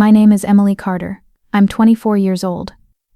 My name is Emily Carter. I'm 24 years old.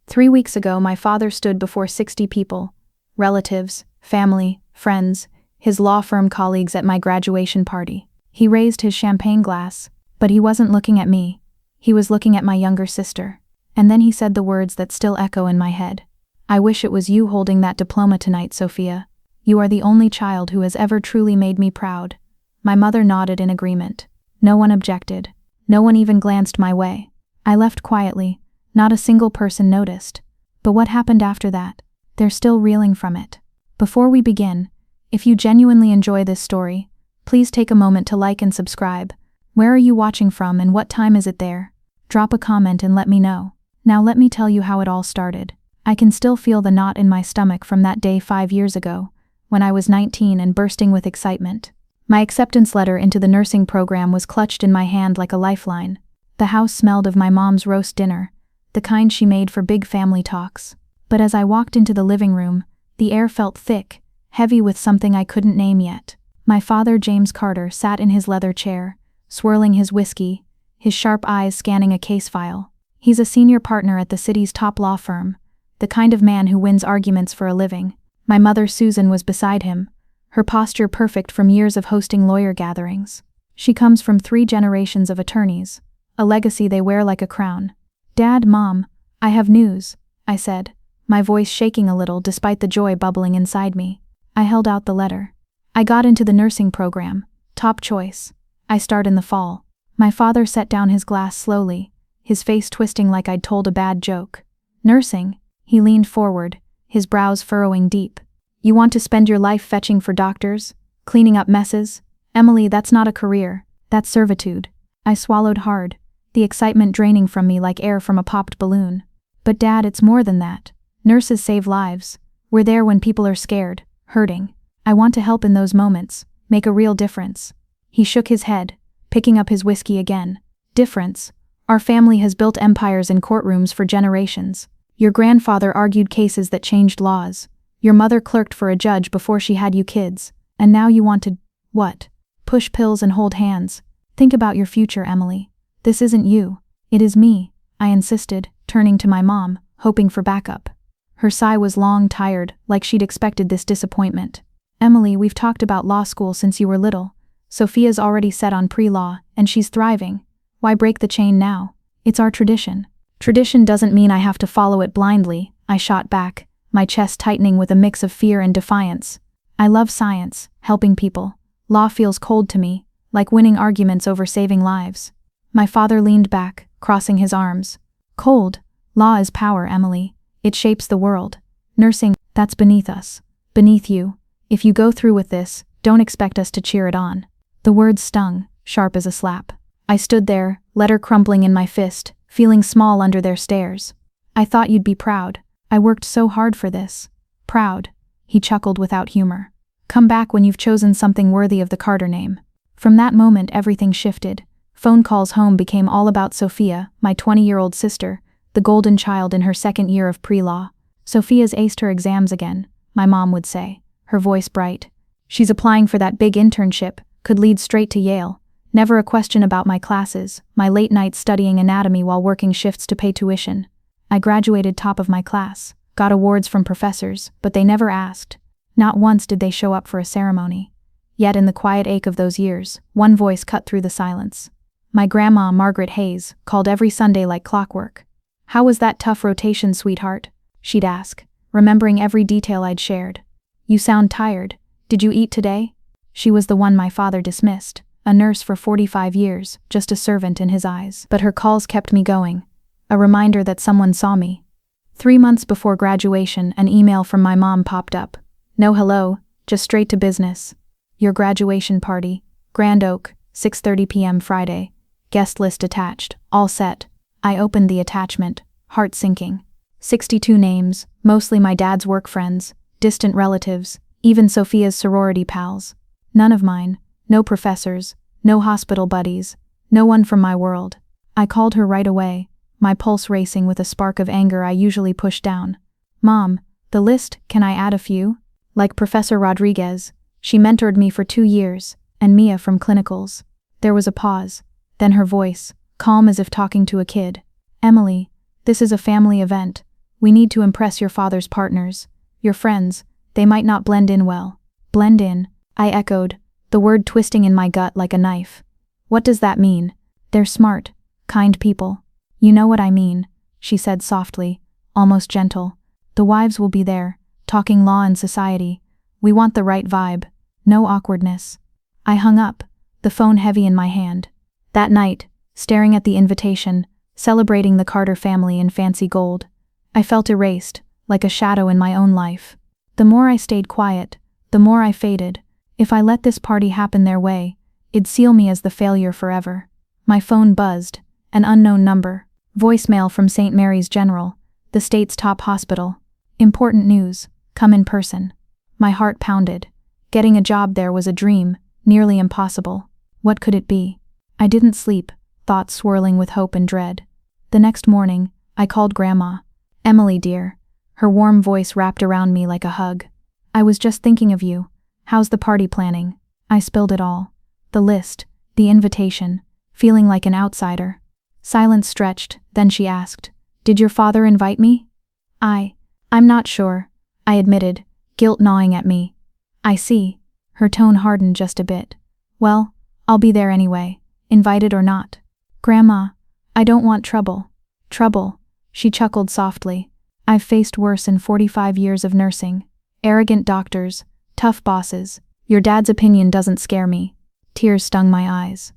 3 weeks ago, my father stood before 60 people, relatives, family, friends, his law firm colleagues at my graduation party. He raised his champagne glass, but he wasn't looking at me. He was looking at my younger sister. And then he said the words that still echo in my head. I wish it was you holding that diploma tonight, Sophia. You are the only child who has ever truly made me proud. My mother nodded in agreement. No one objected. No one even glanced my way. I left quietly. Not a single person noticed. But what happened after that? They're still reeling from it. Before we begin, if you genuinely enjoy this story, please take a moment to like and subscribe. Where are you watching from and what time is it there? Drop a comment and let me know. Now let me tell you how it all started. I can still feel the knot in my stomach from that day 5 years ago, when I was 19 and bursting with excitement. My acceptance letter into the nursing program was clutched in my hand like a lifeline. The house smelled of my mom's roast dinner, the kind she made for big family talks. But as I walked into the living room, the air felt thick, heavy with something I couldn't name yet. My father, James Carter, sat in his leather chair, swirling his whiskey, his sharp eyes scanning a case file. He's a senior partner at the city's top law firm, the kind of man who wins arguments for a living. My mother, Susan, was beside him, her posture perfect from years of hosting lawyer gatherings. She comes from 3 generations of attorneys, a legacy they wear like a crown. Dad, Mom, I have news, I said, my voice shaking a little despite the joy bubbling inside me. I held out the letter. I got into the nursing program, top choice. I start in the fall. My father set down his glass slowly, his face twisting like I'd told a bad joke. Nursing? He leaned forward, his brows furrowing deep. You want to spend your life fetching for doctors? Cleaning up messes? Emily, that's not a career. That's servitude. I swallowed hard, the excitement draining from me like air from a popped balloon. But Dad, it's more than that. Nurses save lives. We're there when people are scared, hurting. I want to help in those moments, make a real difference. He shook his head, picking up his whiskey again. Difference? Our family has built empires in courtrooms for generations. Your grandfather argued cases that changed laws. Your mother clerked for a judge before she had you kids. And now you want to, what? Push pills and hold hands. Think about your future, Emily. This isn't you. It is me, I insisted, turning to my mom, hoping for backup. Her sigh was long, tired, like she'd expected this disappointment. Emily, we've talked about law school since you were little. Sophia's already set on pre-law, and she's thriving. Why break the chain now? It's our tradition. Tradition doesn't mean I have to follow it blindly, I shot back, my chest tightening with a mix of fear and defiance. I love science, helping people. Law feels cold to me, like winning arguments over saving lives. My father leaned back, crossing his arms. Cold? Law is power, Emily. It shapes the world. Nursing, that's beneath us. Beneath you. If you go through with this, don't expect us to cheer it on. The words stung, sharp as a slap. I stood there, letter crumpling in my fist, feeling small under their stares. I thought you'd be proud. I worked so hard for this. Proud. He chuckled without humor. Come back when you've chosen something worthy of the Carter name. From that moment, everything shifted. Phone calls home became all about Sophia, my 20-year-old sister, the golden child in her 2nd year of pre-law. Sophia's aced her exams again, my mom would say, her voice bright. She's applying for that big internship, could lead straight to Yale. Never a question about my classes, my late nights studying anatomy while working shifts to pay tuition. I graduated top of my class, got awards from professors, but they never asked. Not once did they show up for a ceremony. Yet in the quiet ache of those years, one voice cut through the silence. My grandma, Margaret Hayes, called every Sunday like clockwork. How was that tough rotation, sweetheart? She'd ask, remembering every detail I'd shared. You sound tired. Did you eat today? She was the one my father dismissed. A nurse for 45 years, just a servant in his eyes. But her calls kept me going. A reminder that someone saw me. 3 months before graduation, an email from my mom popped up. No hello, just straight to business. Your graduation party, Grand Oak, 6:30 p.m. Friday. Guest list attached, all set. I opened the attachment, heart sinking. 62 names, mostly my dad's work friends, distant relatives, even Sophia's sorority pals. None of mine. No professors, no hospital buddies, no one from my world. I called her right away, my pulse racing with a spark of anger I usually push down. Mom, the list, can I add a few? Like Professor Rodriguez, she mentored me for 2 years, and Mia from clinicals. There was a pause, then her voice, calm as if talking to a kid. Emily, this is a family event. We need to impress your father's partners. Your friends, they might not blend in well. Blend in, I echoed, the word twisting in my gut like a knife. What does that mean? They're smart, kind people. You know what I mean, she said softly, almost gentle. The wives will be there, talking law and society. We want the right vibe, no awkwardness. I hung up, the phone heavy in my hand. That night, staring at the invitation, celebrating the Carter family in fancy gold, I felt erased, like a shadow in my own life. The more I stayed quiet, the more I faded. If I let this party happen their way, it'd seal me as the failure forever. My phone buzzed, an unknown number. Voicemail from St. Mary's General, the state's top hospital. Important news, come in person. My heart pounded. Getting a job there was a dream, nearly impossible. What could it be? I didn't sleep, thoughts swirling with hope and dread. The next morning, I called Grandma. Emily dear. Her warm voice wrapped around me like a hug. I was just thinking of you. How's the party planning? I spilled it all. The list, the invitation, feeling like an outsider. Silence stretched, then she asked, "Did your father invite me?" I'm not sure, I admitted, guilt gnawing at me. I see. Her tone hardened just a bit. Well, I'll be there anyway, invited or not. Grandma, I don't want trouble. Trouble, she chuckled softly. I've faced worse in 45 years of nursing. Arrogant doctors, tough bosses. Your dad's opinion doesn't scare me. Tears stung my eyes.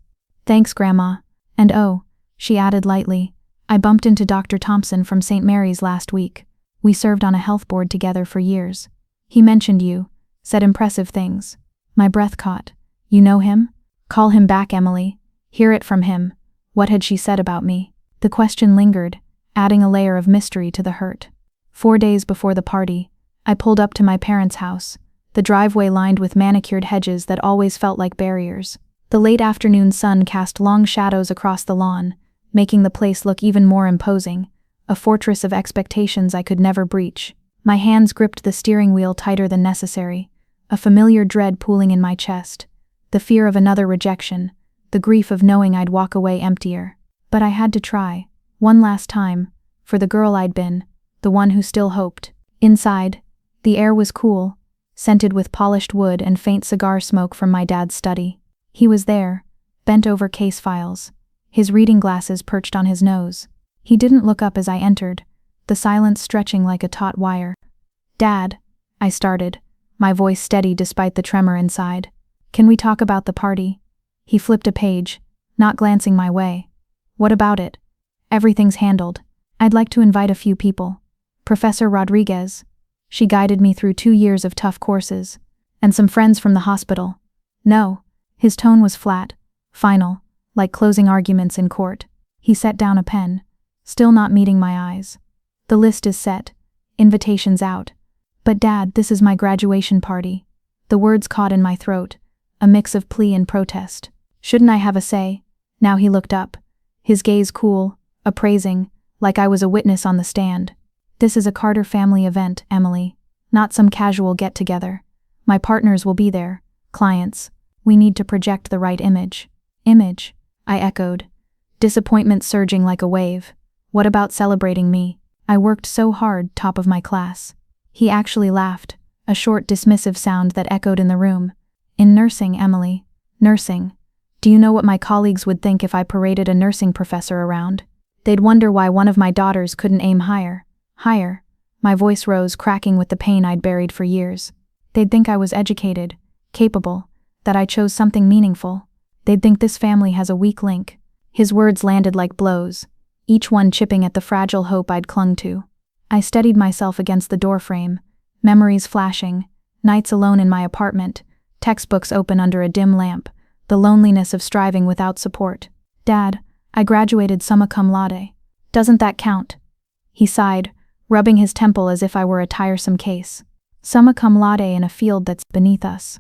Thanks, Grandma. And oh, she added lightly, I bumped into Dr. Thompson from St. Mary's last week. We served on a health board together for years. He mentioned you, said impressive things. My breath caught. You know him? Call him back, Emily. Hear it from him. What had she said about me? The question lingered, adding a layer of mystery to the hurt. 4 days before the party, I pulled up to my parents' house, the driveway lined with manicured hedges that always felt like barriers. The late afternoon sun cast long shadows across the lawn, making the place look even more imposing, a fortress of expectations I could never breach. My hands gripped the steering wheel tighter than necessary, a familiar dread pooling in my chest, the fear of another rejection, the grief of knowing I'd walk away emptier. But I had to try, one last time, for the girl I'd been, the one who still hoped. Inside, the air was cool, scented with polished wood and faint cigar smoke from my dad's study. He was there, bent over case files, his reading glasses perched on his nose. He didn't look up as I entered, the silence stretching like a taut wire. Dad, I started, my voice steady despite the tremor inside. Can we talk about the party? He flipped a page, not glancing my way. What about it? Everything's handled. I'd like to invite a few people. Professor Rodriguez. She guided me through 2 years of tough courses. And some friends from the hospital. No. His tone was flat, final, like closing arguments in court. He set down a pen, still not meeting my eyes. The list is set. Invitations out. But Dad, this is my graduation party. The words caught in my throat, a mix of plea and protest. Shouldn't I have a say? Now he looked up, his gaze cool, appraising, like I was a witness on the stand. This is a Carter family event, Emily, not some casual get-together. My partners will be there, clients. We need to project the right image. Image, I echoed, disappointment surging like a wave. What about celebrating me? I worked so hard, top of my class. He actually laughed, a short dismissive sound that echoed in the room. In nursing, Emily. Nursing. Do you know what my colleagues would think if I paraded a nursing professor around? They'd wonder why one of my daughters couldn't aim higher. Higher. My voice rose, cracking with the pain I'd buried for years. They'd think I was educated, capable, that I chose something meaningful. They'd think this family has a weak link. His words landed like blows, each one chipping at the fragile hope I'd clung to. I steadied myself against the doorframe, memories flashing, nights alone in my apartment, textbooks open under a dim lamp, the loneliness of striving without support. Dad, I graduated summa cum laude. Doesn't that count? He sighed, rubbing his temple as if I were a tiresome case. Summa cum laude in a field that's beneath us.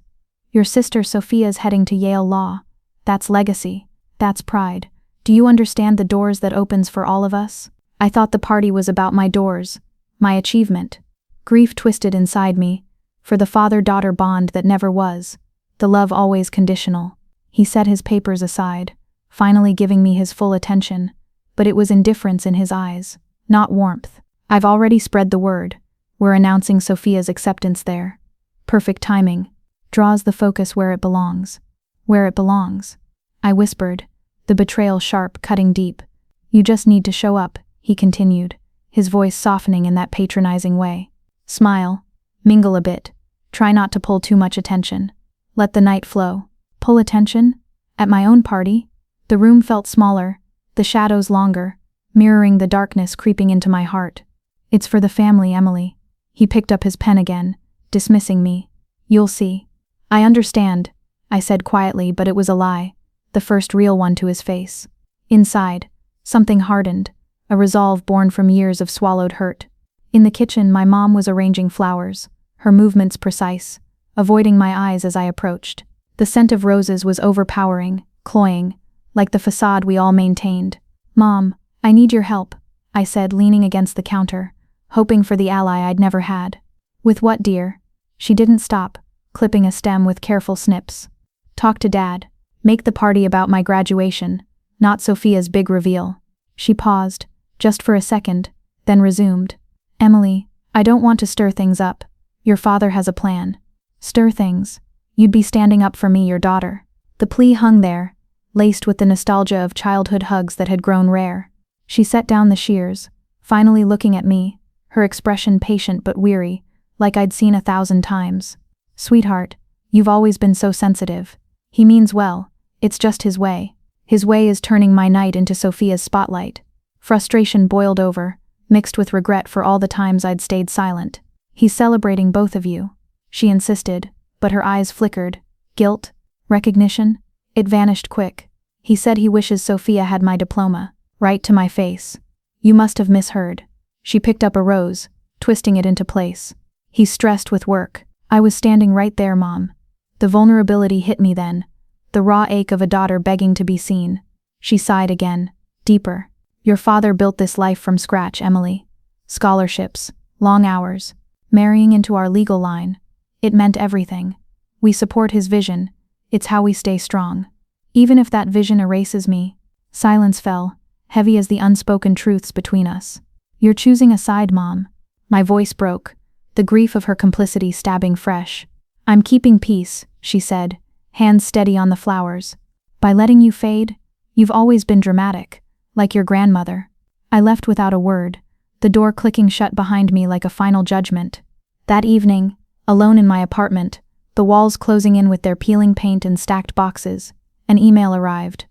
Your sister Sophia's heading to Yale Law. That's legacy. That's pride. Do you understand the doors that opens for all of us? I thought the party was about my doors, my achievement. Grief twisted inside me, for the father-daughter bond that never was, the love always conditional. He set his papers aside, finally giving me his full attention, but it was indifference in his eyes, not warmth. I've already spread the word. We're announcing Sophia's acceptance there. Perfect timing. Draws the focus where it belongs. Where it belongs. I whispered, the betrayal sharp, cutting deep. You just need to show up, he continued, his voice softening in that patronizing way. Smile. Mingle a bit. Try not to pull too much attention. Let the night flow. Pull attention? At my own party? The room felt smaller, the shadows longer, mirroring the darkness creeping into my heart. It's for the family, Emily. He picked up his pen again, dismissing me. You'll see. I understand, I said quietly, but it was a lie, the first real one to his face. Inside, something hardened, a resolve born from years of swallowed hurt. In the kitchen, my mom was arranging flowers, her movements precise, avoiding my eyes as I approached. The scent of roses was overpowering, cloying, like the facade we all maintained. Mom, I need your help, I said, leaning against the counter, hoping for the ally I'd never had. With what, dear? She didn't stop, clipping a stem with careful snips. Talk to Dad. Make the party about my graduation, not Sophia's big reveal. She paused, just for a second, then resumed. Emily, I don't want to stir things up. Your father has a plan. Stir things. You'd be standing up for me, your daughter. The plea hung there, laced with the nostalgia of childhood hugs that had grown rare. She set down the shears, finally looking at me, her expression patient but weary, like I'd seen 1,000 times. Sweetheart, you've always been so sensitive. He means well, it's just his way. His way is turning my night into Sophia's spotlight. Frustration boiled over, mixed with regret for all the times I'd stayed silent. He's celebrating both of you, she insisted, but her eyes flickered. Guilt? Recognition? It vanished quick. He said he wishes Sophia had my diploma, right to my face. You must have misheard. She picked up a rose, twisting it into place. He's stressed with work. I was standing right there, Mom. The vulnerability hit me then, the raw ache of a daughter begging to be seen. She sighed again, deeper. Your father built this life from scratch, Emily. Scholarships, long hours, marrying into our legal line. It meant everything. We support his vision. It's how we stay strong. Even if that vision erases me. Silence fell, heavy as the unspoken truths between us. You're choosing a side, Mom. My voice broke, the grief of her complicity stabbing fresh. I'm keeping peace, she said, hands steady on the flowers. By letting you fade, you've always been dramatic, like your grandmother. I left without a word, the door clicking shut behind me like a final judgment. That evening, alone in my apartment, the walls closing in with their peeling paint and stacked boxes, an email arrived.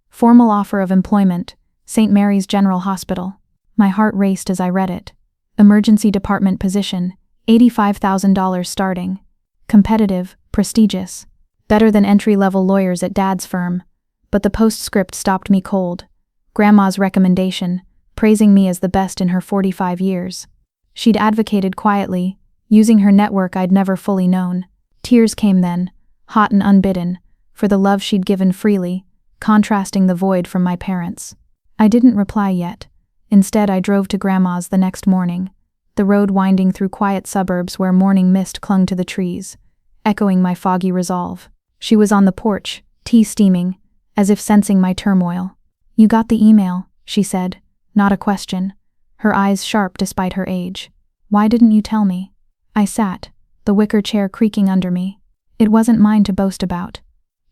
Formal offer of employment, St. Mary's General Hospital. My heart raced as I read it. Emergency department position, $85,000 starting. Competitive, prestigious. Better than entry-level lawyers at Dad's firm. But the postscript stopped me cold. Grandma's recommendation, praising me as the best in her 45 years. She'd advocated quietly, using her network I'd never fully known. Tears came then, hot and unbidden, for the love she'd given freely, contrasting the void from my parents. I didn't reply yet. Instead, I drove to Grandma's the next morning, the road winding through quiet suburbs where morning mist clung to the trees, echoing my foggy resolve. She was on the porch, tea steaming, as if sensing my turmoil. You got the email, she said, not a question, her eyes sharp despite her age. Why didn't you tell me? I sat, the wicker chair creaking under me. It wasn't mine to boast about.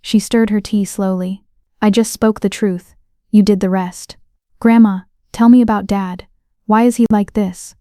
She stirred her tea slowly. I just spoke the truth. You did the rest. Grandma, tell me about Dad. Why is he like this?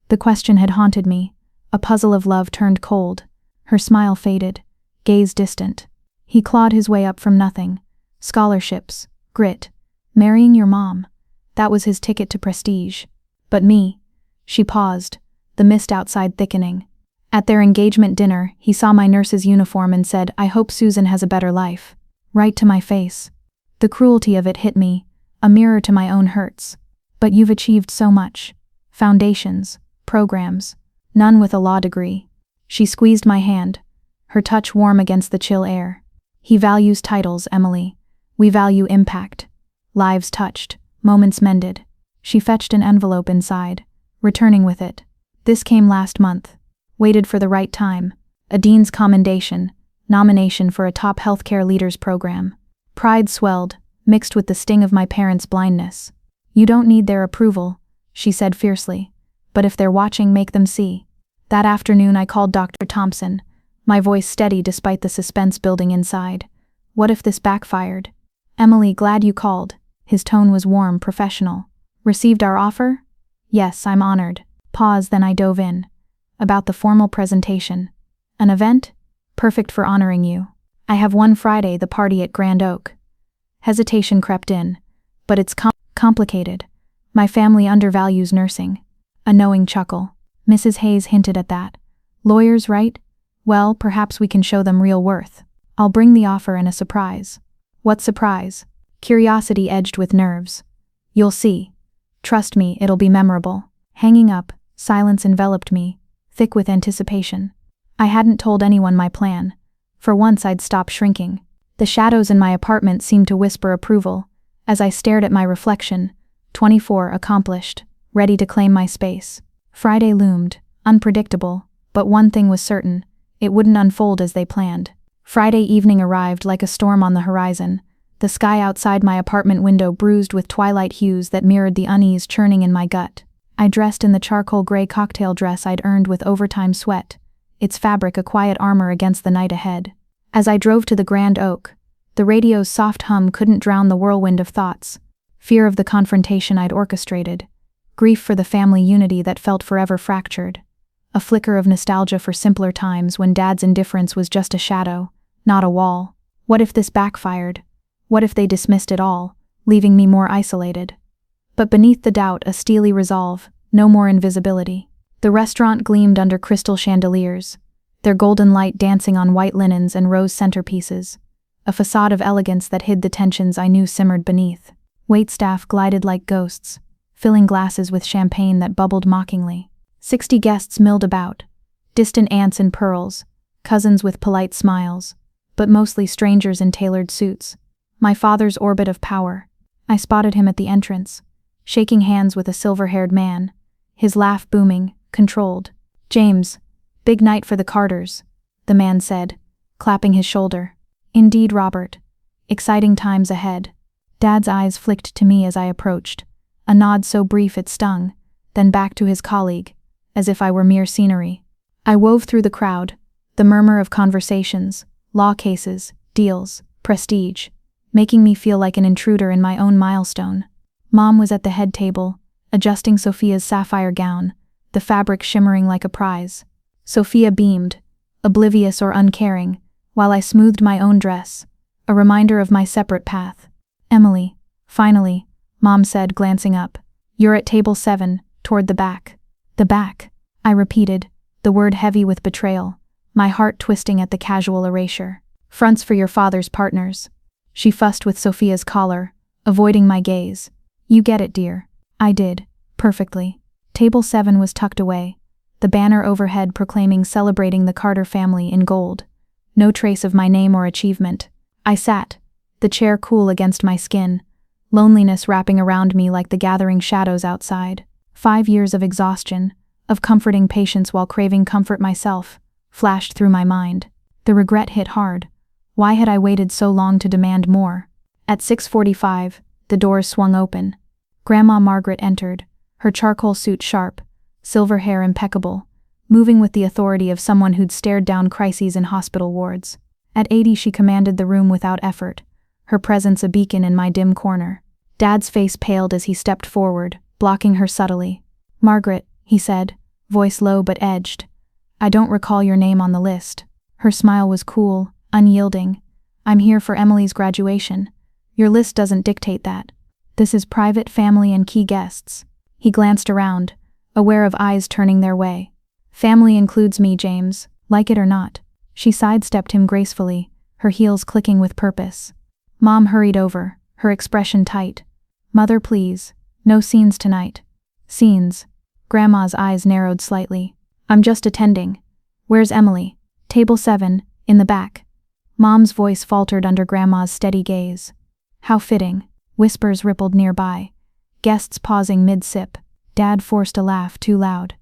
The question had haunted me, a puzzle of love turned cold. Her smile faded, gaze distant. He clawed his way up from nothing. Scholarships, grit, marrying your mom. That was his ticket to prestige. But me. She paused, the mist outside thickening. At their engagement dinner, he saw my nurse's uniform and said, I hope Susan has a better life. Right to my face. The cruelty of it hit me, a mirror to my own hurts. But you've achieved so much. Foundations, programs, none with a law degree. She squeezed my hand, her touch warm against the chill air. He values titles, Emily. We value impact. Lives touched, moments mended. She fetched an envelope inside, returning with it. This came last month. Waited for the right time. A dean's commendation, nomination for a top healthcare leaders program. Pride swelled, mixed with the sting of my parents' blindness. "You don't need their approval," she said fiercely. "But if they're watching, make them see." That afternoon I called Dr. Thompson, my voice steady despite the suspense building inside. "What if this backfired?" "Emily, glad you called." His tone was warm, professional. "Received our offer?" "Yes, I'm honored." Pause, then I dove in. "About the formal presentation. An event? Perfect for honoring you. I have one Friday, the party at Grand Oak." Hesitation crept in. "But it's complicated. My family undervalues nursing." A knowing chuckle. Mrs. Hayes hinted at that. "Lawyers, right? Well, perhaps we can show them real worth. I'll bring the offer and a surprise." "What surprise?" Curiosity edged with nerves. "You'll see. Trust me, it'll be memorable." Hanging up, silence enveloped me, thick with anticipation. I hadn't told anyone my plan. For once I'd stopped shrinking. The shadows in my apartment seemed to whisper approval, as I stared at my reflection, 24, accomplished, ready to claim my space. Friday loomed, unpredictable, but one thing was certain, it wouldn't unfold as they planned. Friday evening arrived like a storm on the horizon, the sky outside my apartment window bruised with twilight hues that mirrored the unease churning in my gut. I dressed in the charcoal gray cocktail dress I'd earned with overtime sweat, its fabric a quiet armor against the night ahead. As I drove to the Grand Oak, the radio's soft hum couldn't drown the whirlwind of thoughts. Fear of the confrontation I'd orchestrated, grief for the family unity that felt forever fractured, a flicker of nostalgia for simpler times when Dad's indifference was just a shadow, not a wall. What if this backfired? What if they dismissed it all, leaving me more isolated? But beneath the doubt, a steely resolve, no more invisibility. The restaurant gleamed under crystal chandeliers, their golden light dancing on white linens and rose centerpieces, a facade of elegance that hid the tensions I knew simmered beneath. Waitstaff glided like ghosts, filling glasses with champagne that bubbled mockingly. 60 guests milled about, distant aunts in pearls, cousins with polite smiles, but mostly strangers in tailored suits. My father's orbit of power. I spotted him at the entrance, shaking hands with a silver-haired man, his laugh booming, controlled. "James, big night for the Carters," the man said, clapping his shoulder. "Indeed, Robert. Exciting times ahead." Dad's eyes flicked to me as I approached, a nod so brief it stung, then back to his colleague, as if I were mere scenery. I wove through the crowd, the murmur of conversations, law cases, deals, prestige, making me feel like an intruder in my own milestone. Mom was at the head table, adjusting Sophia's sapphire gown, the fabric shimmering like a prize. Sophia beamed, oblivious or uncaring, while I smoothed my own dress, a reminder of my separate path. "Emily, finally," Mom said, glancing up. "You're at table 7, toward the back." "The back," I repeated, the word heavy with betrayal, my heart twisting at the casual erasure. "Fronts for your father's partners." She fussed with Sophia's collar, avoiding my gaze. "You get it, dear." I did, perfectly. Table 7 was tucked away, the banner overhead proclaiming "Celebrating the Carter family" in gold. No trace of my name or achievement. I sat, the chair cool against my skin, loneliness wrapping around me like the gathering shadows outside. 5 years of exhaustion, of comforting patients while craving comfort myself, flashed through my mind. The regret hit hard. Why had I waited so long to demand more? At 6:45, the doors swung open. Grandma Margaret entered, her charcoal suit sharp, silver hair impeccable, moving with the authority of someone who'd stared down crises in hospital wards. At 80 she commanded the room without effort, her presence a beacon in my dim corner. Dad's face paled as he stepped forward, blocking her subtly. "Margaret," he said, voice low but edged. "I don't recall your name on the list." Her smile was cool, unyielding. "I'm here for Emily's graduation. Your list doesn't dictate that. This is private, family, and key guests." He glanced around, aware of eyes turning their way. "Family includes me, James, like it or not." She sidestepped him gracefully, her heels clicking with purpose. Mom hurried over, her expression tight. "Mother, please, no scenes tonight." "Scenes?" Grandma's eyes narrowed slightly. "I'm just attending. Where's Emily?" "Table 7, in the back." Mom's voice faltered under Grandma's steady gaze. "How fitting." Whispers rippled nearby, guests pausing mid-sip. Dad forced a laugh too loud.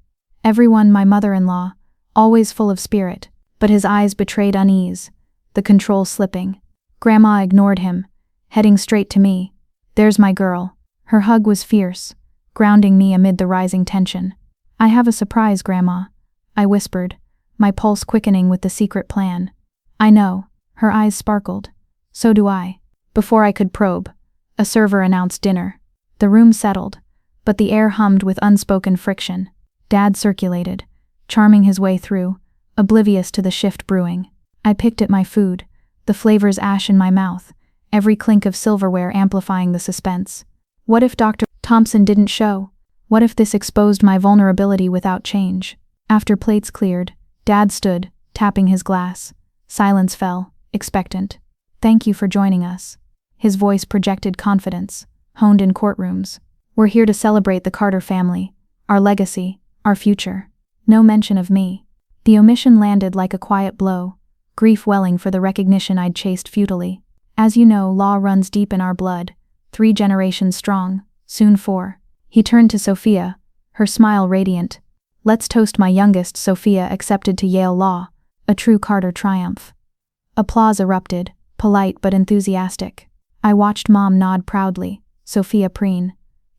Everyone my mother-in-law, always full of spirit, but his eyes betrayed unease, the control slipping. Grandma ignored him, heading straight to me. There's my girl. Her hug was fierce, grounding me amid the rising tension. I have a surprise, Grandma, I whispered, my pulse quickening with the secret plan. I know. Her eyes sparkled. So do I. Before I could probe, a server announced dinner. The room settled, but the air hummed with unspoken friction. Dad circulated, charming his way through, oblivious to the shift brewing. I picked at my food, the flavors ash in my mouth, every clink of silverware amplifying the suspense. What if Dr. Thompson didn't show? What if this exposed my vulnerability without change? After plates cleared, Dad stood, tapping his glass. Silence fell, expectant. Thank you for joining us. His voice projected confidence, honed in courtrooms. We're here to celebrate the Carter family, our legacy, our future. No mention of me. The omission landed like a quiet blow, grief welling for the recognition I'd chased futilely. As you know, law runs deep in our blood, 3 generations strong, soon 4. He turned to Sophia, her smile radiant. Let's toast my youngest, Sophia, accepted to Yale Law, a true Carter triumph. Applause erupted, polite but enthusiastic. I watched Mom nod proudly, Sophia preen.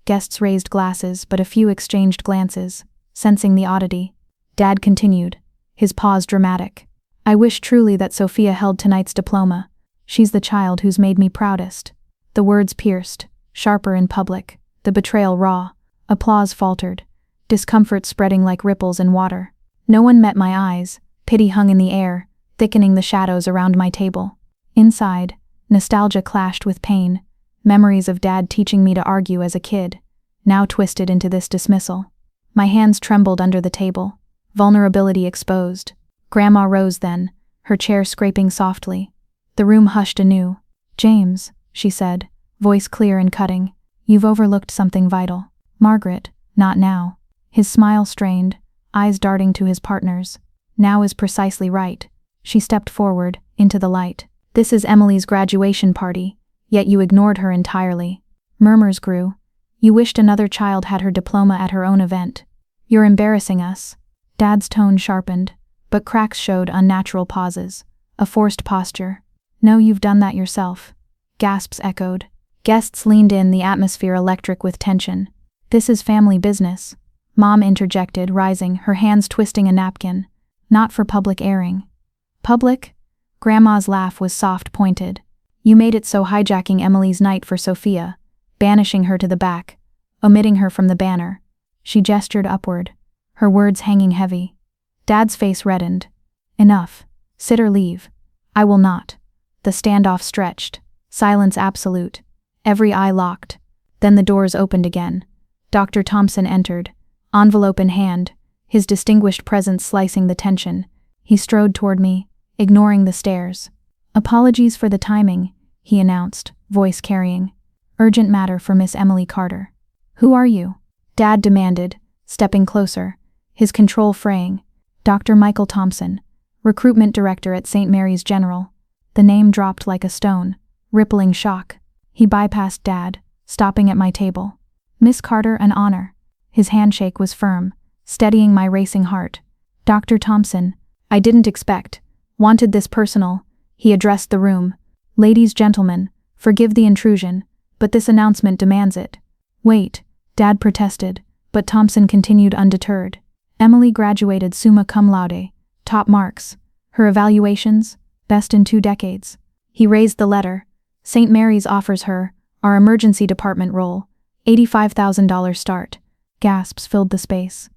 Guests raised glasses, but a few exchanged glances, sensing the oddity. Dad continued, his pause dramatic. I wish truly that Sophia held tonight's diploma. She's the child who's made me proudest. The words pierced, sharper in public, the betrayal raw. Applause faltered, discomfort spreading like ripples in water. No one met my eyes, pity hung in the air, thickening the shadows around my table. Inside, nostalgia clashed with pain, memories of Dad teaching me to argue as a kid, now twisted into this dismissal. My hands trembled under the table, vulnerability exposed. Grandma rose then, her chair scraping softly. The room hushed anew. James, she said, voice clear and cutting, you've overlooked something vital. Margaret, not now. His smile strained, eyes darting to his partner's. Now is precisely right. She stepped forward, into the light. This is Emily's graduation party, yet you ignored her entirely. Murmurs grew. You wished another child had her diploma at her own event. You're embarrassing us. Dad's tone sharpened, but cracks showed unnatural pauses, a forced posture. No, you've done that yourself. Gasps echoed. Guests leaned in, the atmosphere electric with tension. This is family business. Mom interjected, rising, her hands twisting a napkin. Not for public airing. Public? Grandma's laugh was soft pointed. You made it so, hijacking Emily's night for Sophia, banishing her to the back, omitting her from the banner. She gestured upward, her words hanging heavy. Dad's face reddened. Enough. Sit or leave. I will not. The standoff stretched. Silence absolute. Every eye locked. Then the doors opened again. Dr. Thompson entered, envelope in hand, his distinguished presence slicing the tension. He strode toward me, ignoring the stares. Apologies for the timing, he announced, voice carrying. Urgent matter for Miss Emily Carter. Who are you? Dad demanded, stepping closer, his control fraying. Dr. Michael Thompson, recruitment director at St. Mary's General. The name dropped like a stone, rippling shock. He bypassed Dad, stopping at my table. Miss Carter, an honor. His handshake was firm, steadying my racing heart. Dr. Thompson, I didn't expect. Wanted this personal. He addressed the room. Ladies, gentlemen, forgive the intrusion, but this announcement demands it. Wait, Dad protested, but Thompson continued undeterred. Emily graduated summa cum laude, top marks. Her evaluations, best in 2 decades. He raised the letter. St. Mary's offers her, our emergency department role, $85,000 start. Gasps filled the space.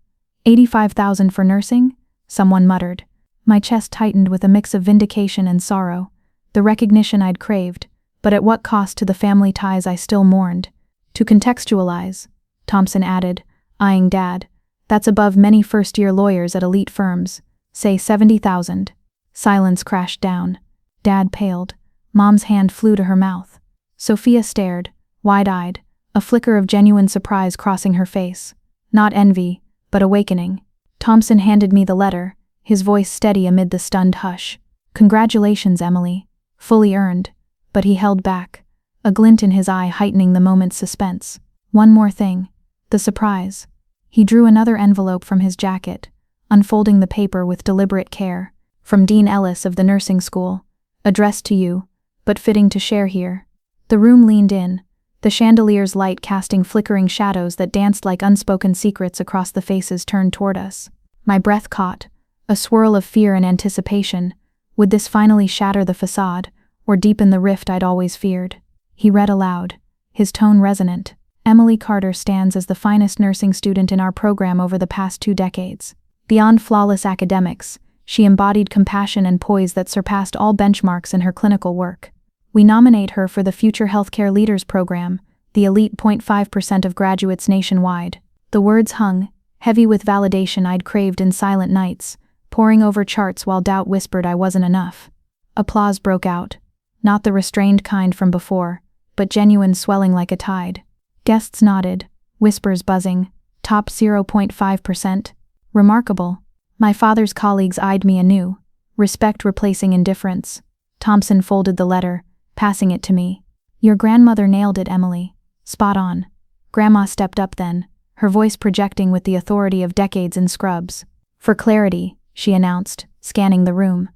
$85,000 for nursing? Someone muttered. My chest tightened with a mix of vindication and sorrow. The recognition I'd craved, but at what cost to the family ties I still mourned? To contextualize, Thompson added, eyeing Dad, that's above many first-year lawyers at elite firms. Say 70,000. Silence crashed down. Dad paled. Mom's hand flew to her mouth. Sophia stared, wide-eyed, a flicker of genuine surprise crossing her face. Not envy, but awakening. Thompson handed me the letter, his voice steady amid the stunned hush. Congratulations, Emily. Fully earned. But he held back, a glint in his eye heightening the moment's suspense. One more thing. The surprise. He drew another envelope from his jacket, unfolding the paper with deliberate care. From Dean Ellis of the nursing school. Addressed to you, but fitting to share here. The room leaned in, the chandelier's light casting flickering shadows that danced like unspoken secrets across the faces turned toward us. My breath caught, a swirl of fear and anticipation. Would this finally shatter the facade, or deepen the rift I'd always feared? He read aloud, his tone resonant. Emily Carter stands as the finest nursing student in our program over the past 2 decades. Beyond flawless academics, she embodied compassion and poise that surpassed all benchmarks in her clinical work. We nominate her for the Future Healthcare Leaders Program, the elite 0.5% of graduates nationwide. The words hung, heavy with validation I'd craved in silent nights, poring over charts while doubt whispered I wasn't enough. Applause broke out, not the restrained kind from before, but genuine swelling like a tide. Guests nodded, whispers buzzing, top 0.5%. Remarkable. My father's colleagues eyed me anew, respect replacing indifference. Thompson folded the letter, passing it to me. Your grandmother nailed it, Emily. Spot on. Grandma stepped up then, her voice projecting with the authority of decades in scrubs. For clarity, she announced, scanning the room.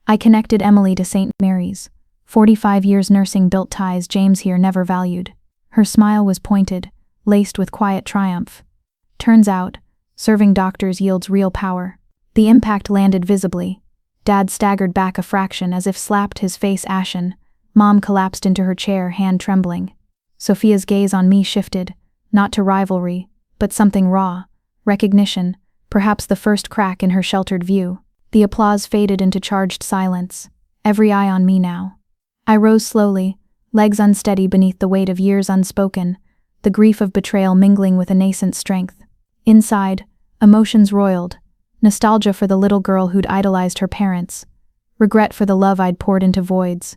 I connected Emily to St. Mary's. 45 years nursing built ties James here never valued. Her smile was pointed, laced with quiet triumph. Turns out, serving doctors yields real power. The impact landed visibly. Dad staggered back a fraction as if slapped, his face ashen. Mom collapsed into her chair, hand trembling. Sophia's gaze on me shifted, not to rivalry, but something raw. Recognition, perhaps the first crack in her sheltered view. The applause faded into charged silence. Every eye on me now. I rose slowly, legs unsteady beneath the weight of years unspoken, the grief of betrayal mingling with a nascent strength. Inside, emotions roiled. Nostalgia for the little girl who'd idolized her parents. Regret for the love I'd poured into voids.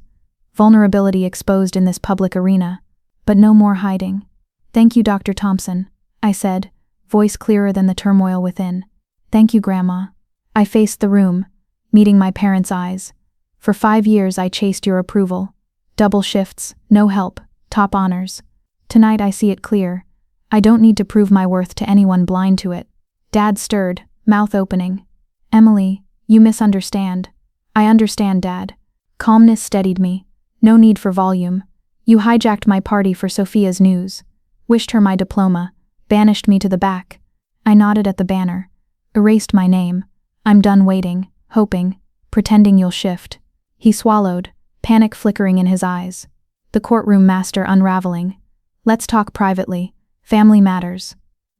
Vulnerability exposed in this public arena. But no more hiding. Thank you, Dr. Thompson, I said, voice clearer than the turmoil within. Thank you, Grandma. I faced the room, meeting my parents' eyes. For 5 years I chased your approval. Double shifts, no help, top honors. Tonight I see it clear. I don't need to prove my worth to anyone blind to it. Dad stirred, mouth opening. Emily, you misunderstand. I understand, Dad. Calmness steadied me. No need for volume. You hijacked my party for Sophia's news. Wished her my diploma. Banished me to the back. I nodded at the banner. Erased my name. I'm done waiting, hoping, pretending you'll shift. He swallowed, panic flickering in his eyes. The courtroom master unraveling. Let's talk privately. Family matters.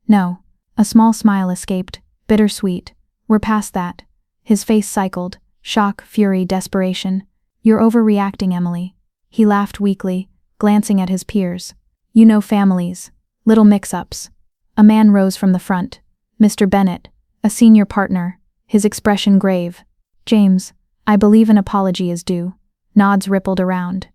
No. A small smile escaped, bittersweet. We're past that. His face cycled, shock, fury, desperation. You're overreacting, Emily. He laughed weakly, glancing at his peers. You know families. Little mix-ups. A man rose from the front. Mr. Bennett, a senior partner, his expression grave. James, I believe an apology is due. Nods rippled around.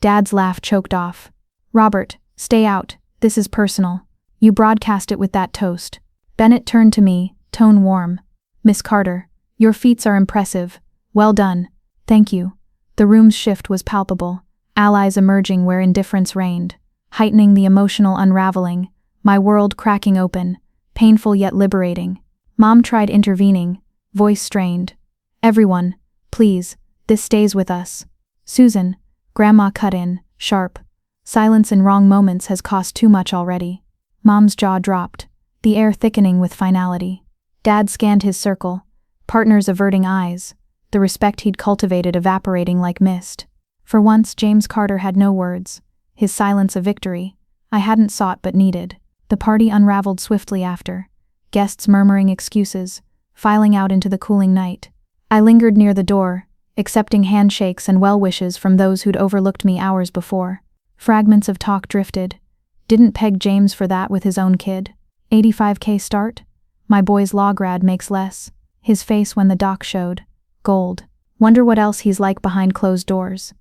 Dad's laugh choked off. Robert, stay out. This is personal. You broadcast it with that toast. Bennett turned to me, tone warm. Miss Carter, your feats are impressive. Well done. Thank you. The room's shift was palpable. Allies emerging where indifference reigned. Heightening the emotional unraveling. My world cracking open. Painful yet liberating. Mom tried intervening, voice strained. Everyone, please, this stays with us. Susan, Grandma cut in, sharp. Silence in wrong moments has cost too much already. Mom's jaw dropped, the air thickening with finality. Dad scanned his circle, partners averting eyes, the respect he'd cultivated evaporating like mist. For once, James Carter had no words, his silence a victory I hadn't sought but needed. The party unraveled swiftly after, guests murmuring excuses, filing out into the cooling night. I lingered near the door, accepting handshakes and well wishes from those who'd overlooked me hours before. Fragments of talk drifted. Didn't peg James for that with his own kid. 85K start? My boy's law grad makes less. His face when the doc showed. Gold. Wonder what else he's like behind closed doors.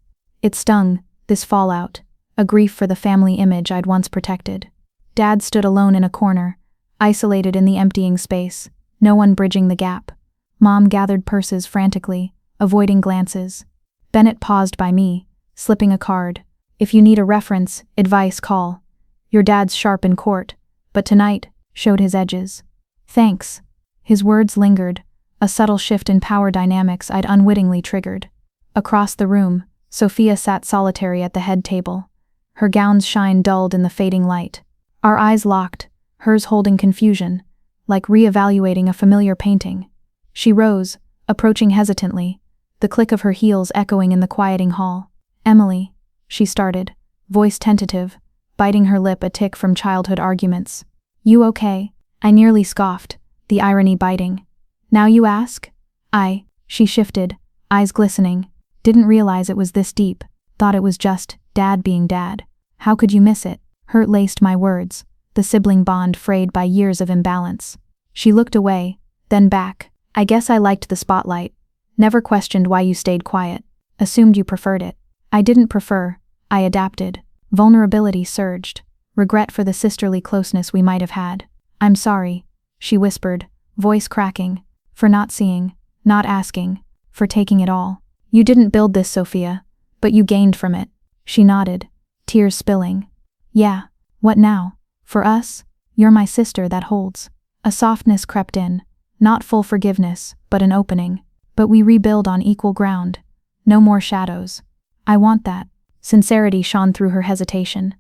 It stung, this fallout. A grief for the family image I'd once protected. Dad stood alone in a corner, isolated in the emptying space, no one bridging the gap. Mom gathered purses frantically, avoiding glances. Bennett paused by me, slipping a card. If you need a reference, advice, call. Your dad's sharp in court, but tonight, showed his edges. Thanks. His words lingered, a subtle shift in power dynamics I'd unwittingly triggered. Across the room, Sophia sat solitary at the head table. her gown's shine dulled in the fading light. Our eyes locked, hers holding confusion, like re-evaluating a familiar painting. She rose, approaching hesitantly, the click of her heels echoing in the quieting hall. "Emily," she started, voice tentative, biting her lip a tick from childhood arguments. "You okay?" I nearly scoffed, the irony biting. "Now you ask?" She shifted, eyes glistening. "Didn't realize it was this deep. Thought it was just Dad being Dad. How could you miss it?" Hurt laced my words, the sibling bond frayed by years of imbalance. She looked away, then back. "I guess I liked the spotlight. Never questioned why you stayed quiet. Assumed you preferred it." "I didn't prefer, I adapted." Vulnerability surged, regret for the sisterly closeness we might have had. "I'm sorry," she whispered, voice cracking, "for not seeing, not asking, for taking it all. You didn't build this, Sophia, but you gained from it." She nodded, tears spilling. "Yeah, what now? For us, you're my sister that holds." A softness crept in, not full forgiveness, but an opening. "But we rebuild on equal ground. No more shadows." "I want that." Sincerity shone through her hesitation.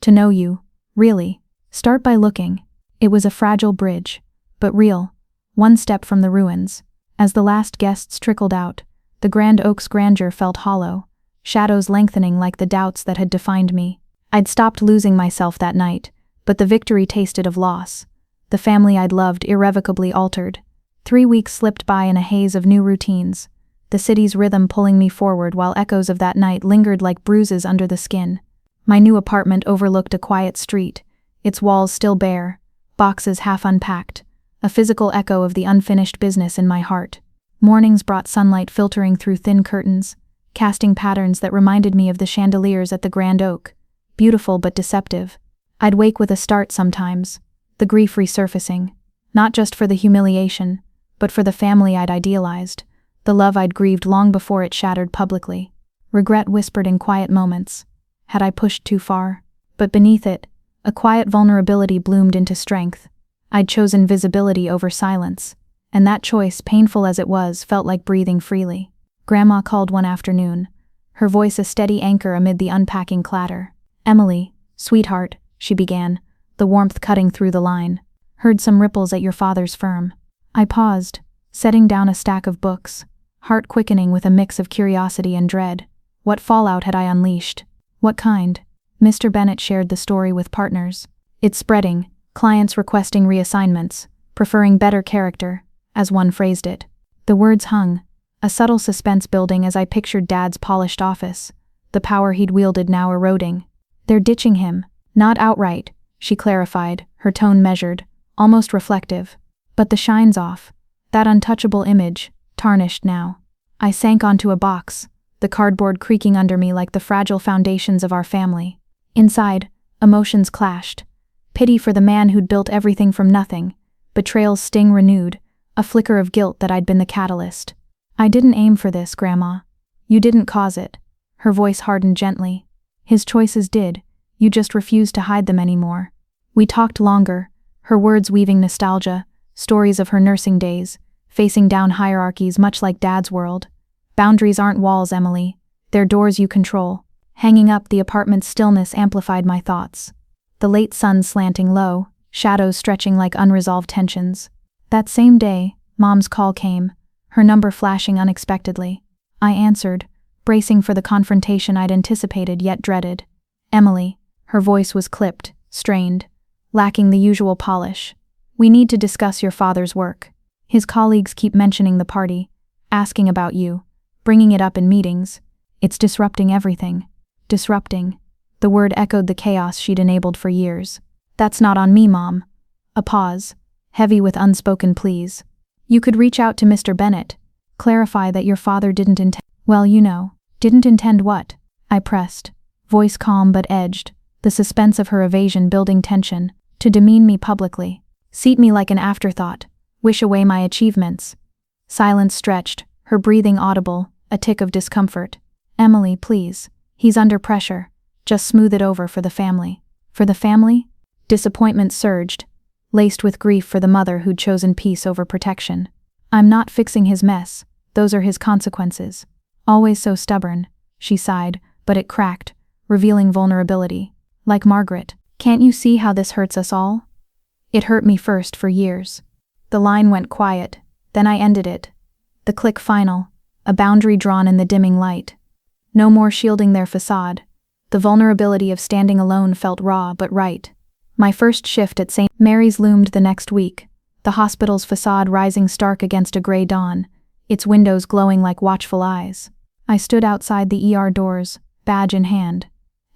"To know you, really. Start by looking." It was a fragile bridge, but real, one step from the ruins. As the last guests trickled out, the Grand Oak's grandeur felt hollow, shadows lengthening like the doubts that had defined me. I'd stopped losing myself that night, but the victory tasted of loss. The family I'd loved irrevocably altered. 3 weeks slipped by in a haze of new routines, the city's rhythm pulling me forward while echoes of that night lingered like bruises under the skin. My new apartment overlooked a quiet street, its walls still bare, boxes half unpacked, a physical echo of the unfinished business in my heart. Mornings brought sunlight filtering through thin curtains, casting patterns that reminded me of the chandeliers at the Grand Oak, beautiful but deceptive. I'd wake with a start sometimes, the grief resurfacing, not just for the humiliation, but for the family I'd idealized, the love I'd grieved long before it shattered publicly. Regret whispered in quiet moments. Had I pushed too far? But beneath it, a quiet vulnerability bloomed into strength. I'd chosen visibility over silence, and that choice, painful as it was, felt like breathing freely. Grandma called one afternoon, her voice a steady anchor amid the unpacking clatter. "Emily, sweetheart," she began, the warmth cutting through the line. "Heard some ripples at your father's firm." I paused, setting down a stack of books, heart quickening with a mix of curiosity and dread. What fallout had I unleashed? What kind? Mr. Bennett shared the story with partners. It's spreading, clients requesting reassignments, preferring better character, as one phrased it. The words hung, a subtle suspense building as I pictured Dad's polished office, the power he'd wielded now eroding. "They're ditching him." "Not outright," she clarified, her tone measured, almost reflective. "But the shine's off. That untouchable image, tarnished now." I sank onto a box, the cardboard creaking under me like the fragile foundations of our family. Inside, emotions clashed. Pity for the man who'd built everything from nothing, betrayal's sting renewed, a flicker of guilt that I'd been the catalyst. "I didn't aim for this, Grandma. You didn't cause it." Her voice hardened gently. "His choices did. You just refused to hide them anymore." We talked longer, her words weaving nostalgia, stories of her nursing days, facing down hierarchies much like Dad's world. "Boundaries aren't walls, Emily. They're doors you control." Hanging up, the apartment's stillness amplified my thoughts. The late sun slanting low, shadows stretching like unresolved tensions. That same day, Mom's call came, her number flashing unexpectedly. I answered, bracing for the confrontation I'd anticipated yet dreaded. "Emily." Her voice was clipped, strained, lacking the usual polish. "We need to discuss your father's work. His colleagues keep mentioning the party, asking about you, bringing it up in meetings. It's disrupting everything." Disrupting. The word echoed the chaos she'd enabled for years. "That's not on me, Mom." A pause, heavy with unspoken pleas. "You could reach out to Mr. Bennett. Clarify that your father didn't intend—" "Well, you know." "Didn't intend what?" I pressed, voice calm but edged, the suspense of her evasion building tension. "To demean me publicly. Seat me like an afterthought. Wish away my achievements." Silence stretched, her breathing audible, a tick of discomfort. "Emily, please. He's under pressure. Just smooth it over for the family." "For the family?" Disappointment surged, laced with grief for the mother who'd chosen peace over protection. "I'm not fixing his mess. Those are his consequences." "Always so stubborn," she sighed, but it cracked, revealing vulnerability. Like Margaret. Can't you see how this hurts us all? It hurt me first for years. The line went quiet, then I ended it. The click final, a boundary drawn in the dimming light. No more shielding their facade. The vulnerability of standing alone felt raw but right. My first shift at St. Mary's loomed the next week, the hospital's facade rising stark against a gray dawn, its windows glowing like watchful eyes. I stood outside the ER doors, badge in hand.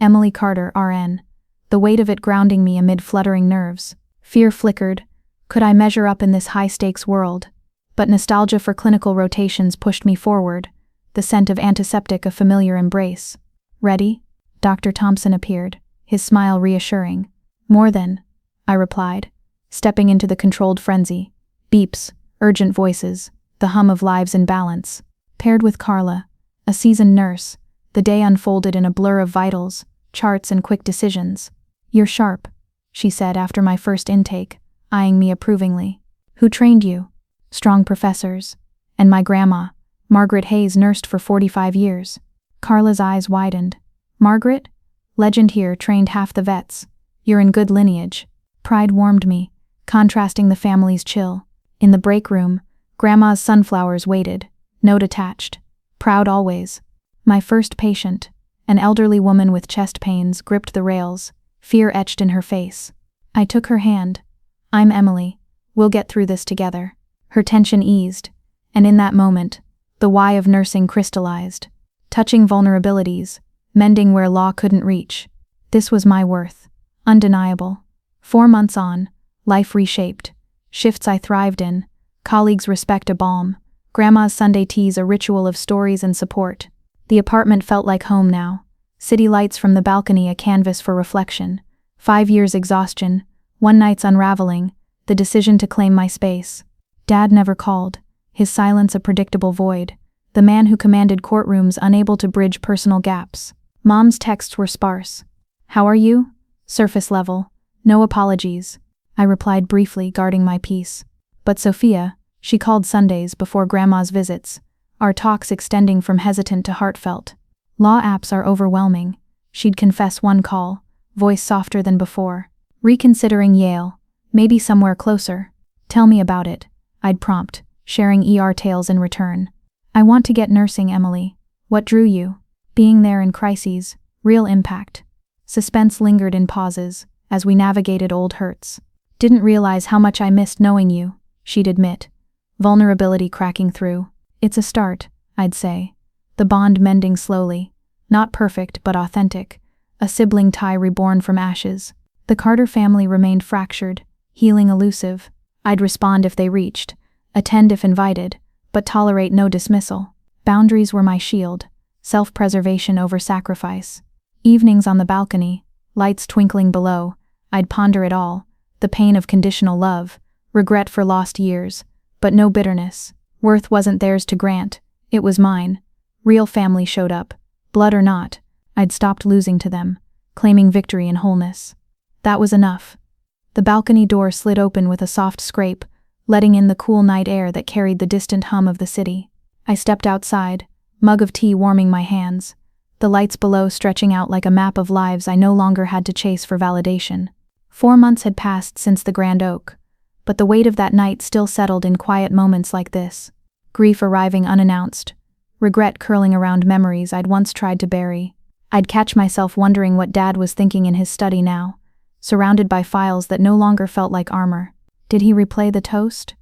Emily Carter, RN. The weight of it grounding me amid fluttering nerves. Fear flickered. Could I measure up in this high-stakes world? But nostalgia for clinical rotations pushed me forward, the scent of antiseptic a familiar embrace. Ready? Dr. Thompson appeared, his smile reassuring. More than, I replied, stepping into the controlled frenzy. Beeps, urgent voices, the hum of lives in balance. Paired with Carla, a seasoned nurse, the day unfolded in a blur of vitals, charts and quick decisions. You're sharp, she said after my first intake, eyeing me approvingly. Who trained you? Strong professors. And my grandma, Margaret Hayes, nursed for 45 years. Carla's eyes widened. Margaret? Legend here, trained half the vets. You're in good lineage. Pride warmed me, contrasting the family's chill. In the break room, Grandma's sunflowers waited, note attached. Proud always. My first patient, an elderly woman with chest pains, gripped the rails, fear etched in her face. I took her hand. I'm Emily. We'll get through this together. Her tension eased, and in that moment, the why of nursing crystallized. Touching vulnerabilities, mending where law couldn't reach. This was my worth. Undeniable. 4 months on, life reshaped. Shifts I thrived in, colleagues' respect a balm, Grandma's Sunday teas a ritual of stories and support. The apartment felt like home now. City lights from the balcony a canvas for reflection. 5 years exhaustion, one night's unraveling, the decision to claim my space. Dad never called, his silence a predictable void, the man who commanded courtrooms unable to bridge personal gaps. Mom's texts were sparse. How are you? Surface level. No apologies. I replied briefly, guarding my peace. But Sophia, she called Sundays before Grandma's visits, our talks extending from hesitant to heartfelt. Law apps are overwhelming, she'd confess one call, voice softer than before. Reconsidering Yale, maybe somewhere closer. Tell me about it, I'd prompt, sharing ER tales in return. I want to get nursing, Emily. What drew you? Being there in crises, real impact. Suspense lingered in pauses, as we navigated old hurts. Didn't realize how much I missed knowing you, she'd admit. Vulnerability cracking through. It's a start, I'd say. The bond mending slowly. Not perfect, but authentic. A sibling tie reborn from ashes. The Carter family remained fractured, healing elusive. I'd respond if they reached, attend if invited, but tolerate no dismissal. Boundaries were my shield, self-preservation over sacrifice. Evenings on the balcony, lights twinkling below, I'd ponder it all, the pain of conditional love, regret for lost years, but no bitterness. Worth wasn't theirs to grant, it was mine. Real family showed up, blood or not, I'd stopped losing to them, claiming victory and wholeness. That was enough. The balcony door slid open with a soft scrape, letting in the cool night air that carried the distant hum of the city. I stepped outside, mug of tea warming my hands, the lights below stretching out like a map of lives I no longer had to chase for validation. 4 months had passed since the Grand Oak, but the weight of that night still settled in quiet moments like this. Grief arriving unannounced, regret curling around memories I'd once tried to bury. I'd catch myself wondering what Dad was thinking in his study now, surrounded by files that no longer felt like armor. Did he replay the toast?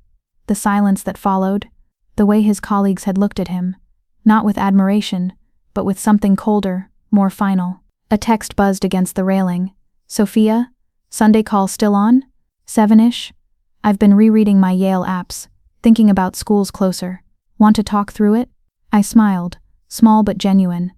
The silence that followed? The way his colleagues had looked at him, not with admiration, but with something colder, more final. A text buzzed against the railing. Sophia? Sunday call still on? 7-ish? I've been rereading my Yale apps, thinking about schools closer. Want to talk through it? I smiled, small but genuine.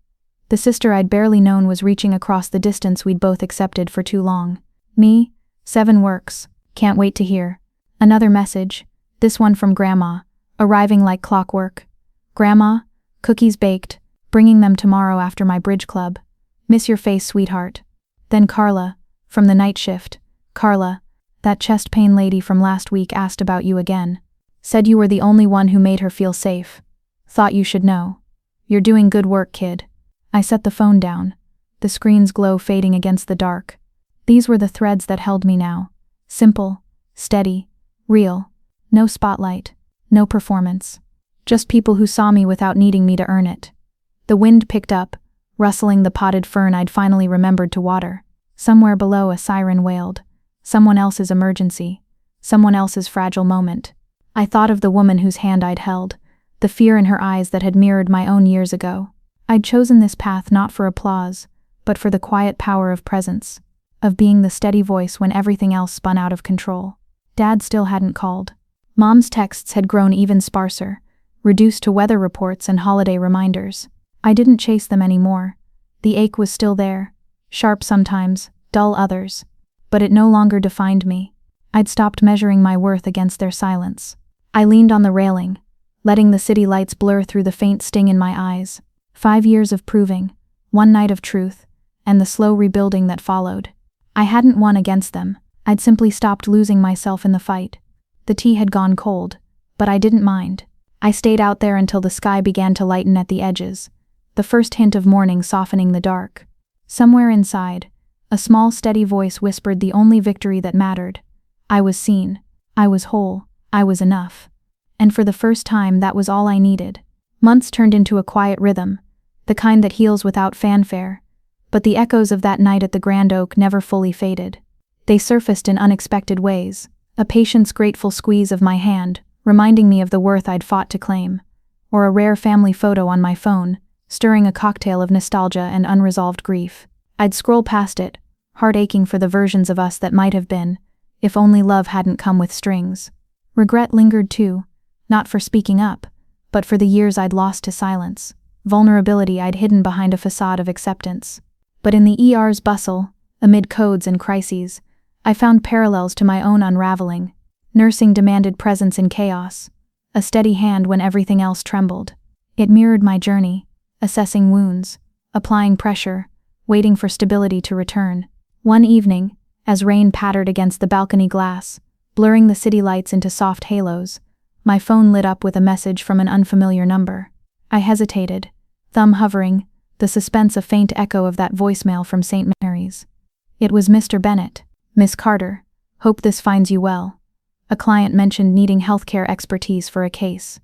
The sister I'd barely known was reaching across the distance we'd both accepted for too long. Me? 7 works. Can't wait to hear. Another message, this one from Grandma, arriving like clockwork. Grandma, cookies baked, bringing them tomorrow after my bridge club. Miss your face, sweetheart. Then Carla, from the night shift. Carla, that chest pain lady from last week asked about you again. Said you were the only one who made her feel safe. Thought you should know. You're doing good work, kid. I set the phone down. the screen's glow fading against the dark. These were the threads that held me now. Simple, steady, real. No spotlight, no performance. Just people who saw me without needing me to earn it. The wind picked up, rustling the potted fern I'd finally remembered to water. Somewhere below, a siren wailed. Someone else's emergency. Someone else's fragile moment. I thought of the woman whose hand I'd held, the fear in her eyes that had mirrored my own years ago. I'd chosen this path not for applause, but for the quiet power of presence, of being the steady voice when everything else spun out of control. Dad still hadn't called. Mom's texts had grown even sparser, reduced to weather reports and holiday reminders. I didn't chase them anymore. The ache was still there, sharp sometimes, dull others, but it no longer defined me. I'd stopped measuring my worth against their silence. I leaned on the railing, letting the city lights blur through the faint sting in my eyes. 5 years of proving, 1 night of truth, and the slow rebuilding that followed. I hadn't won against them. I'd simply stopped losing myself in the fight. The tea had gone cold, but I didn't mind. I stayed out there until the sky began to lighten at the edges, the first hint of morning softening the dark. Somewhere inside, a small steady voice whispered the only victory that mattered. I was seen. I was whole. I was enough. And for the first time, that was all I needed. Months turned into a quiet rhythm, the kind that heals without fanfare, but the echoes of that night at the Grand Oak never fully faded. They surfaced in unexpected ways, a patient's grateful squeeze of my hand, reminding me of the worth I'd fought to claim, or a rare family photo on my phone, stirring a cocktail of nostalgia and unresolved grief. I'd scroll past it, heart aching for the versions of us that might have been, if only love hadn't come with strings. Regret lingered too, not for speaking up, but for the years I'd lost to silence, vulnerability I'd hidden behind a facade of acceptance. But in the ER's bustle, amid codes and crises, I found parallels to my own unraveling. Nursing demanded presence in chaos, a steady hand when everything else trembled. It mirrored my journey, assessing wounds, applying pressure, waiting for stability to return. One evening, as rain pattered against the balcony glass, blurring the city lights into soft halos, my phone lit up with a message from an unfamiliar number. I hesitated, thumb hovering, the suspense a faint echo of that voicemail from St. Mary's. It was Mr. Bennett. Miss Carter, hope this finds you well. A client mentioned needing healthcare expertise for a case.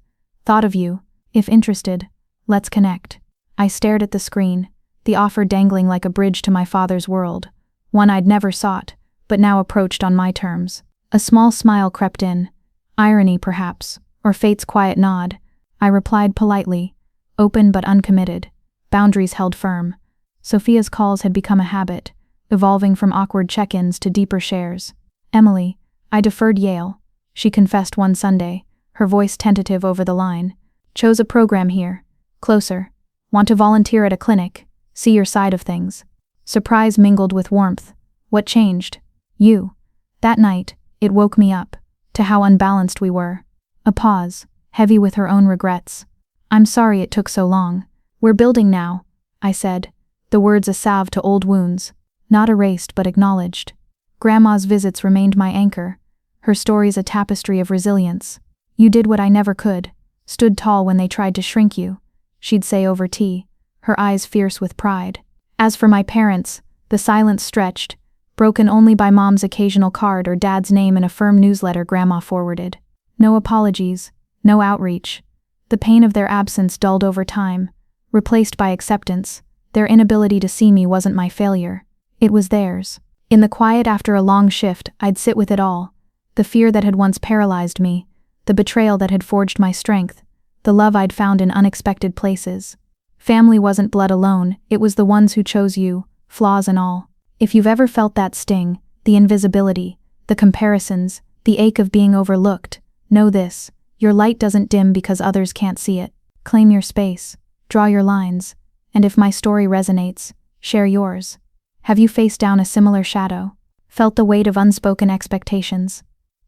Thought of you. If interested, let's connect. I stared at the screen, the offer dangling like a bridge to my father's world, one I'd never sought, but now approached on my terms. A small smile crept in. Irony, perhaps, or fate's quiet nod. I replied politely, open but uncommitted, boundaries held firm. Sophia's calls had become a habit, evolving from awkward check-ins to deeper shares. Emily, I deferred Yale, she confessed one Sunday, her voice tentative over the line. Chose a program here. Closer. Want to volunteer at a clinic, see your side of things. Surprise mingled with warmth. What changed? You. That night, it woke me up, to how unbalanced we were. A pause, heavy with her own regrets. I'm sorry it took so long. We're building now, I said, the words a salve to old wounds, not erased but acknowledged. Grandma's visits remained my anchor, her stories a tapestry of resilience. You did what I never could, stood tall when they tried to shrink you, she'd say over tea, her eyes fierce with pride. As for my parents, the silence stretched, broken only by Mom's occasional card or Dad's name in a firm newsletter Grandma forwarded. No apologies, no outreach. The pain of their absence dulled over time, replaced by acceptance. Their inability to see me wasn't my failure. It was theirs. In the quiet after a long shift, I'd sit with it all. The fear that had once paralyzed me, the betrayal that had forged my strength, the love I'd found in unexpected places. Family wasn't blood alone, it was the ones who chose you, flaws and all. If you've ever felt that sting, the invisibility, the comparisons, the ache of being overlooked, know this: your light doesn't dim because others can't see it. Claim your space, draw your lines, and if my story resonates, share yours. Have you faced down a similar shadow? Felt the weight of unspoken expectations?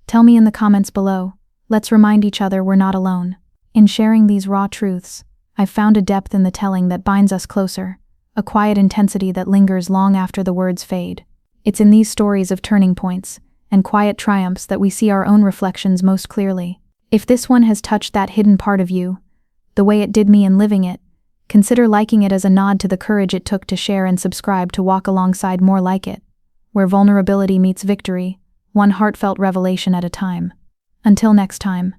Tell me in the comments below. Let's remind each other we're not alone. In sharing these raw truths, I've found a depth in the telling that binds us closer, a quiet intensity that lingers long after the words fade. It's in these stories of turning points and quiet triumphs that we see our own reflections most clearly. If this one has touched that hidden part of you, the way it did me in living it, Consider liking it as a nod to the courage it took to share and subscribe to walk alongside more like it, where vulnerability meets victory, one heartfelt revelation at a time. Until next time.